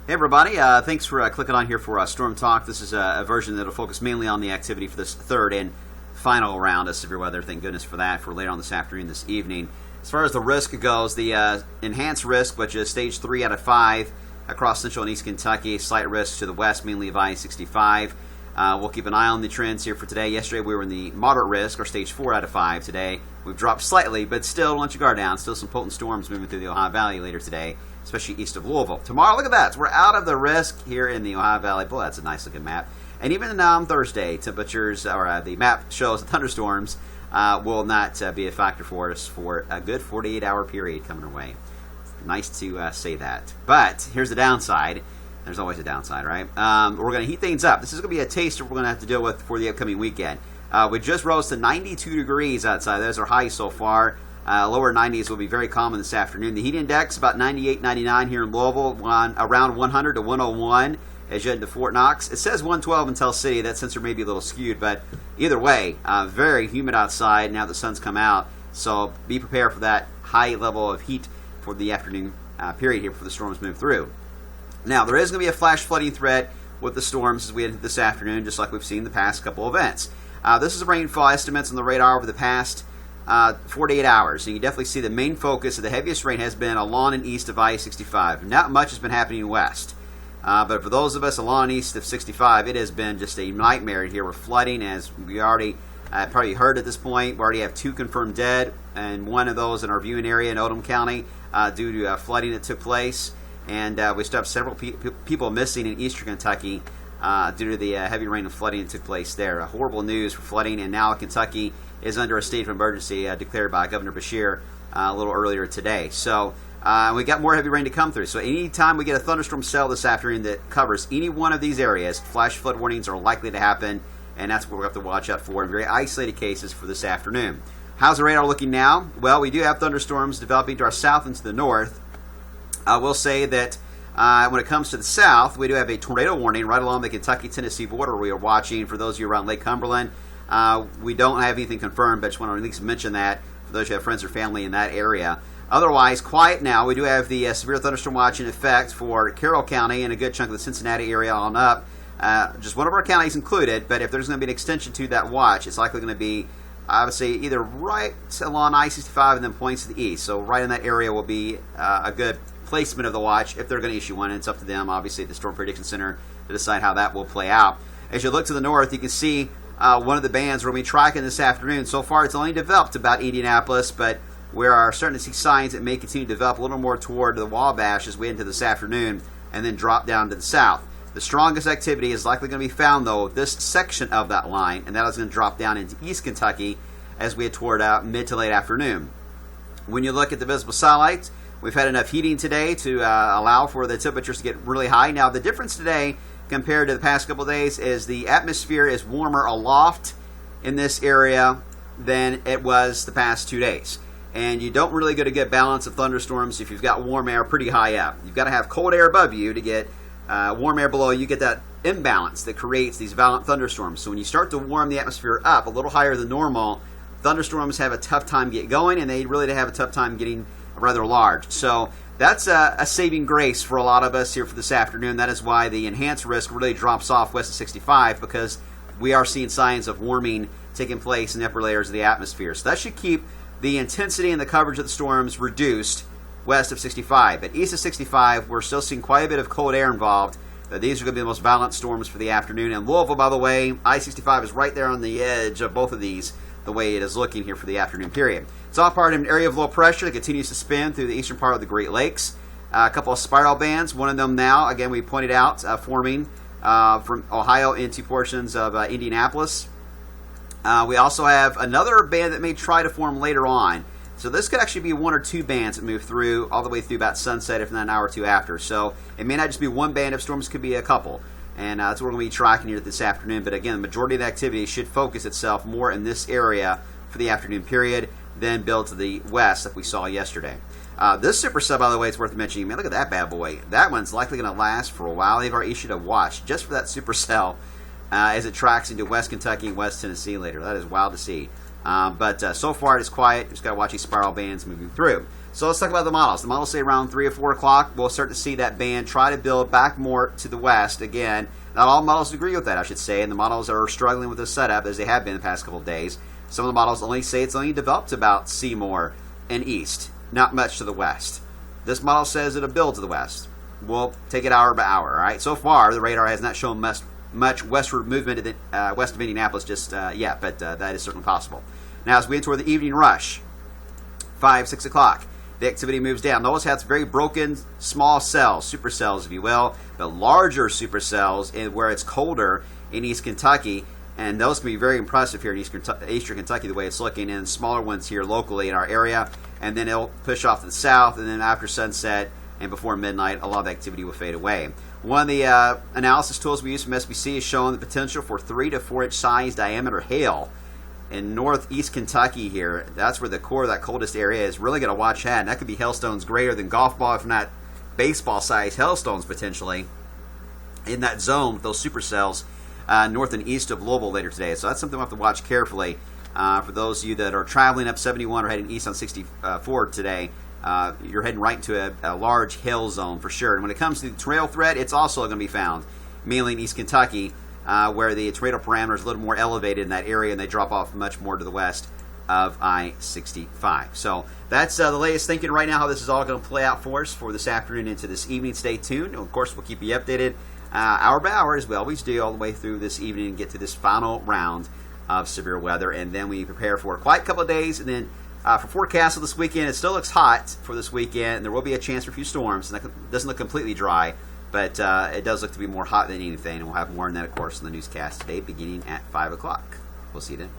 Hey everybody, thanks for clicking on here for Storm Talk. This is a version that will focus mainly on the activity for this third and final round of severe weather. Thank goodness for that for later on this afternoon, this evening. As far as the risk goes, the enhanced risk, which is stage 3 out of 5 across central and east Kentucky, slight risk to the west, mainly of I-65. We'll keep an eye on the trends here for today. Yesterday we were in the moderate risk, or stage 4 out of 5. Today we've dropped slightly, but still, don't let your guard down. Still some potent storms moving through the Ohio Valley later today, especially east of Louisville. Tomorrow, look at that. We're out of the risk here in the Ohio Valley. Boy, that's a nice looking map. And even Thursday, temperatures, or the map shows the thunderstorms will not be a factor for us for a good 48-hour period coming our way. Nice to say that. But here's the downside. There's always a downside, right? We're going to heat things up. This is going to be a taster we're going to have to deal with for the upcoming weekend. We just rose to 92 degrees outside. Those are highs so far. Lower 90s will be very common this afternoon. The heat index about 98, 99 here in Louisville, around 100 to 101 as you head into Fort Knox. It says 112 in Tell City. That sensor may be a little skewed, but either way, very humid outside now the sun's come out. So be prepared for that high level of heat for the afternoon period here before the storms move through. Now, there is going to be a flash flooding threat with the storms as we head into this afternoon, just like we've seen the past couple events. This is the rainfall estimates on the radar over the past 48 hours. And you definitely see the main focus of the heaviest rain has been along and east of I-65. Not much has been happening west. But for those of us along and east of 65, it has been just a nightmare here. We're flooding, as we already probably heard at this point. We already have 2 confirmed dead, and one of those in our viewing area in Oldham County due to flooding that took place. And we still have several people missing in eastern Kentucky due to the heavy rain and flooding that took place there. Horrible news for flooding, and now Kentucky is under a state of emergency declared by Governor Beshear a little earlier today. So we got more heavy rain to come through. So anytime we get a thunderstorm cell this afternoon that covers any one of these areas, flash flood warnings are likely to happen, and that's what we have to watch out for in very isolated cases for this afternoon. How's the radar looking now? Well, we do have thunderstorms developing to our south and to the north. I will say that when it comes to the south, we do have a tornado warning right along the Kentucky-Tennessee border we are watching. For those of you around Lake Cumberland, we don't have anything confirmed, but just want to at least mention that for those who have friends or family in that area. Otherwise, quiet now. We do have the severe thunderstorm watch in effect for Carroll County and a good chunk of the Cincinnati area on up. Just one of our counties included, but if there's going to be an extension to that watch, it's likely going to be, I would say, either right along I-65 and then points to the east. So right in that area will be a good placement of the watch if they're going to issue one. And it's up to them, obviously, at the Storm Prediction Center to decide how that will play out. As you look to the north, you can see one of the bands we're going to be tracking this afternoon. So far, it's only developed about Indianapolis, but we are starting to see signs that may continue to develop a little more toward the Wabash as we head into this afternoon and then drop down to the south. The strongest activity is likely going to be found, though, this section of that line, and that is going to drop down into East Kentucky as we head toward mid to late afternoon. When you look at the visible satellites, we've had enough heating today to allow for the temperatures to get really high. Now, the difference today compared to the past couple of days is the atmosphere is warmer aloft in this area than it was the past 2 days. And you don't really get a good balance of thunderstorms if you've got warm air pretty high up. You've got to have cold air above you to get warm air below. You get that imbalance that creates these violent thunderstorms. So when you start to warm the atmosphere up a little higher than normal, thunderstorms have a tough time getting going, and they really have a tough time getting rather large. So that's a saving grace for a lot of us here for this afternoon. That is why the enhanced risk really drops off west of 65, because we are seeing signs of warming taking place in the upper layers of the atmosphere. So that should keep the intensity and the coverage of the storms reduced west of 65. But east of 65, we're still seeing quite a bit of cold air involved. These are going to be the most violent storms for the afternoon. And Louisville, by the way, I-65 is right there on the edge of both of these, the way it is looking here for the afternoon period. It's all part of an area of low pressure that continues to spin through the eastern part of the Great Lakes. A couple of spiral bands, one of them now, again, we pointed out, forming from Ohio into portions of Indianapolis. We also have another band that may try to form later on. So this could actually be 1 or 2 bands that move through all the way through about sunset, if not an hour or two after. So it may not just be one band of storms, could be a couple. And that's what we're going to be tracking here this afternoon. But again, the majority of the activity should focus itself more in this area for the afternoon period, then build to the west like we saw yesterday. This supercell, by the way, it's worth mentioning. Man, look at that bad boy. That one's likely going to last for a while. They've already issued a watch just for that supercell as it tracks into West Kentucky and West Tennessee later. That is wild to see. But so far, it's quiet. Just got to watch these spiral bands moving through. So let's talk about the models. The models say around 3 or 4 o'clock, we'll start to see that band try to build back more to the west. Again, not all models agree with that, I should say, and the models are struggling with this setup as they have been the past couple of days. Some of the models only say it's only developed about Seymour and east, not much to the west. This model says it'll build to the west. We'll take it hour by hour. All right. So far, the radar has not shown much westward movement in the, west of Indianapolis just yet, but that is certainly possible. Now, as we enter the evening rush, 5, 6 o'clock, the activity moves down. Notice how it's very broken, small cells, supercells, if you will, but larger supercells where it's colder in East Kentucky. And those can be very impressive here in Eastern Kentucky, the way it's looking, and smaller ones here locally in our area. And then it'll push off to the south, and then after sunset and before midnight, a lot of activity will fade away. One of the analysis tools we use from SBC is showing the potential for 3 to 4 inch size diameter hail in northeast Kentucky here. That's where the core of that coldest area is. Really going to watch that, and that could be hailstones greater than golf ball, if not baseball size hailstones potentially in that zone with those supercells north and east of Louisville later today. So that's something we'll have to watch carefully. For those of you that are traveling up 71 or heading east on 64 today, you're heading right into a large hail zone for sure. And when it comes to the trail threat, it's also going to be found mainly in East Kentucky, where the tornado parameter is a little more elevated in that area, and they drop off much more to the west of I-65. So that's the latest thinking right now, how this is all going to play out for us for this afternoon into this evening. Stay tuned. And of course, we'll keep you updated hour by hour, as we always do, all the way through this evening and get to this final round of severe weather. And then we prepare for a quiet couple of days. And then for forecast of this weekend, it still looks hot for this weekend, and there will be a chance for a few storms. And that doesn't look completely dry, but it does look to be more hot than anything. And we'll have more on that, of course, in the newscast today beginning at 5 o'clock. We'll see you then.